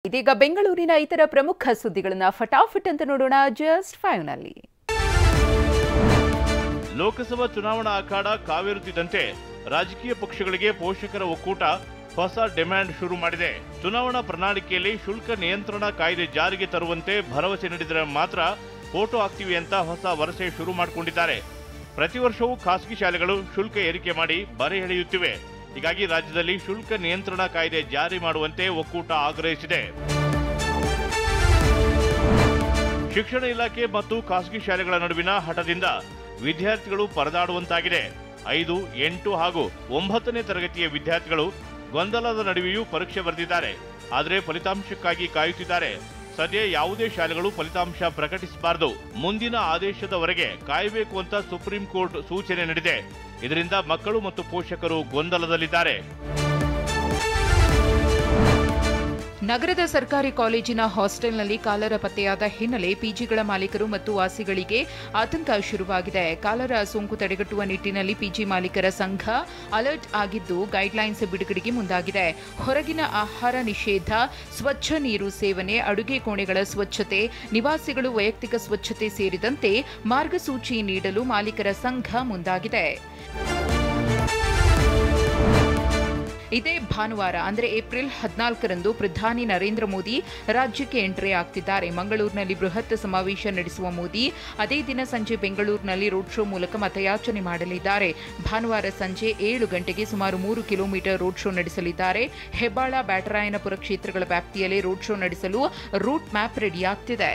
ಇದೀಗ ಬೆಂಗಳೂರಿನ ಇತರ ಪ್ರಮುಖ ಸುದ್ದಿಗಳನ್ನು ಫಟಾಫಟ್ ಅಂತ ನೋಡೋಣ ಜಸ್ಟ್ 5 ನಲ್ಲಿ. ಲೋಕಸಭಾ ಚುನಾವಣಾ ಅಖಾಡ ಕಾವೇರುತ್ತಿದ್ದಂತೆ ರಾಜಕೀಯ ಪಕ್ಷಗಳಿಗೆ ಪೋಷಕರ ಒಕ್ಕೂಟ ಹೊಸ ಡಿಮ್ಯಾಂಡ್ ಶುರು ಮಾಡಿದೆ. ಚುನಾವಣಾ ಪ್ರಣಾಳಿಕೆಯಲ್ಲಿ ಶುಲ್ಕ ನಿಯಂತ್ರಣ ಕಾಯ್ದೆ ಜಾರಿಗೆ ತರುವಂತೆ ಭರವಸೆ ನೀಡಿದರೆ ಮಾತ್ರ ಫೋಟೋ ಹಾಕ್ತೀವಿ ಅಂತ ಹೊಸ ವರಸೆ ಶುರು ಮಾಡಿಕೊಂಡಿದ್ದಾರೆ. ಪ್ರತಿ ವರ್ಷವೂ ಖಾಸಗಿ ಶಾಲೆಗಳು ಶುಲ್ಕ ಏರಿಕೆ ಮಾಡಿ ಬರೆ ಎಳೆಯುತ್ತಿವೆ. ಹೀಗಾಗಿ ರಾಜ್ಯದಲ್ಲಿ ಶುಲ್ಕ ನಿಯಂತ್ರಣ ಕಾಯ್ದೆ ಜಾರಿ ಮಾಡುವಂತೆ ಒಕ್ಕೂಟ ಆಗ್ರಹಿಸಿದೆ. ಶಿಕ್ಷಣ ಇಲಾಖೆ ಮತ್ತು ಖಾಸಗಿ ಶಾಲೆಗಳ ನಡುವಿನ ಹಠದಿಂದ ವಿದ್ಯಾರ್ಥಿಗಳು ಪರದಾಡುವಂತಾಗಿದೆ. 5, 8 ಹಾಗೂ 9ನೇ ತರಗತಿಯ ವಿದ್ಯಾರ್ಥಿಗಳು ಗೊಂದಲದ ನಡುವೆಯೂ ಪರೀಕ್ಷೆ ಬರೆದಿದ್ದಾರೆ. ಆದರೆ ಫಲಿತಾಂಶಕ್ಕಾಗಿ ಕಾಯುತ್ತಿದ್ದಾರೆ. ಸದ್ಯ ಯಾವುದೇ ಶಾಲೆಗಳು ಫಲಿತಾಂಶ ಪ್ರಕಟಿಸಬಾರದು, ಮುಂದಿನ ಆದೇಶದವರೆಗೆ ಕಾಯಬೇಕು ಅಂತ ಸುಪ್ರೀಂ ಕೋರ್ಟ್ ಸೂಚನೆ ನೀಡಿದೆ. ಇದರಿಂದ ಮಕ್ಕಳು ಮತ್ತು ಪೋಷಕರು ಗೊಂದಲದಲ್ಲಿದ್ದಾರೆ. ನಗರದ ಸರ್ಕಾರಿ ಕಾಲೇಜಿನ ಹಾಸ್ಟೆಲ್ನಲ್ಲಿ ಕಾಲರ ಪತ್ತೆಯಾದ ಹಿನ್ನೆಲೆ ಪಿಜಿಗಳ ಮಾಲೀಕರು ಮತ್ತು ವಾಸಿಗಳಿಗೆ ಆತಂಕ ಶುರುವಾಗಿದೆ. ಕಾಲರ ಸೋಂಕು ತಡೆಗಟ್ಟುವ ನಿಟ್ಟಿನಲ್ಲಿ ಪಿಜಿ ಮಾಲೀಕರ ಸಂಘ ಅಲರ್ಟ್ ಆಗಿದ್ದು ಗೈಡ್ಲೈನ್ಸ್ ಬಿಡುಗಡೆಗೆ ಮುಂದಾಗಿದೆ. ಹೊರಗಿನ ಆಹಾರ ನಿಷೇಧ, ಸ್ವಚ್ಛ ನೀರು ಸೇವನೆ, ಅಡುಗೆ ಕೋಣೆಗಳ ಸ್ವಚ್ಛತೆ, ನಿವಾಸಿಗಳು ವೈಯಕ್ತಿಕ ಸ್ವಚ್ಛತೆ ಸೇರಿದಂತೆ ಮಾರ್ಗಸೂಚಿ ನೀಡಲು ಮಾಲೀಕರ ಸಂಘ ಮುಂದಾಗಿದೆ. ಇದೇ ಭಾನುವಾರ ಅಂದರೆ ಏಪ್ರಿಲ್ 14ರಂದು ಪ್ರಧಾನಿ ನರೇಂದ್ರ ಮೋದಿ ರಾಜ್ಯಕ್ಕೆ ಎಂಟ್ರಿ ಆಗ್ತಿದ್ದಾರೆ. ಮಂಗಳೂರಿನಲ್ಲಿ ಬೃಹತ್ ಸಮಾವೇಶ ನಡೆಸುವ ಮೋದಿ ಅದೇ ದಿನ ಸಂಜೆ ಬೆಂಗಳೂರಿನಲ್ಲಿ ರೋಡ್ ಶೋ ಮೂಲಕ ಮತಯಾಚನೆ ಮಾಡಲಿದ್ದಾರೆ. ಭಾನುವಾರ ಸಂಜೆ 7 ಗಂಟೆಗೆ ಸುಮಾರು 3 ಕಿಲೋಮೀಟರ್ ರೋಡ್ ಶೋ ನಡೆಸಲಿದ್ದಾರೆ. ಹೆಬ್ಬಾಳ, ಬ್ಯಾಟರಾಯನಪುರ ಕ್ಷೇತ್ರಗಳ ವ್ಯಾಪ್ತಿಯಲ್ಲಿ ರೋಡ್ ಶೋ ನಡೆಸಲು ರೂಟ್ ಮ್ಯಾಪ್ ರೆಡಿಯಾಗ್ತಿದೆ.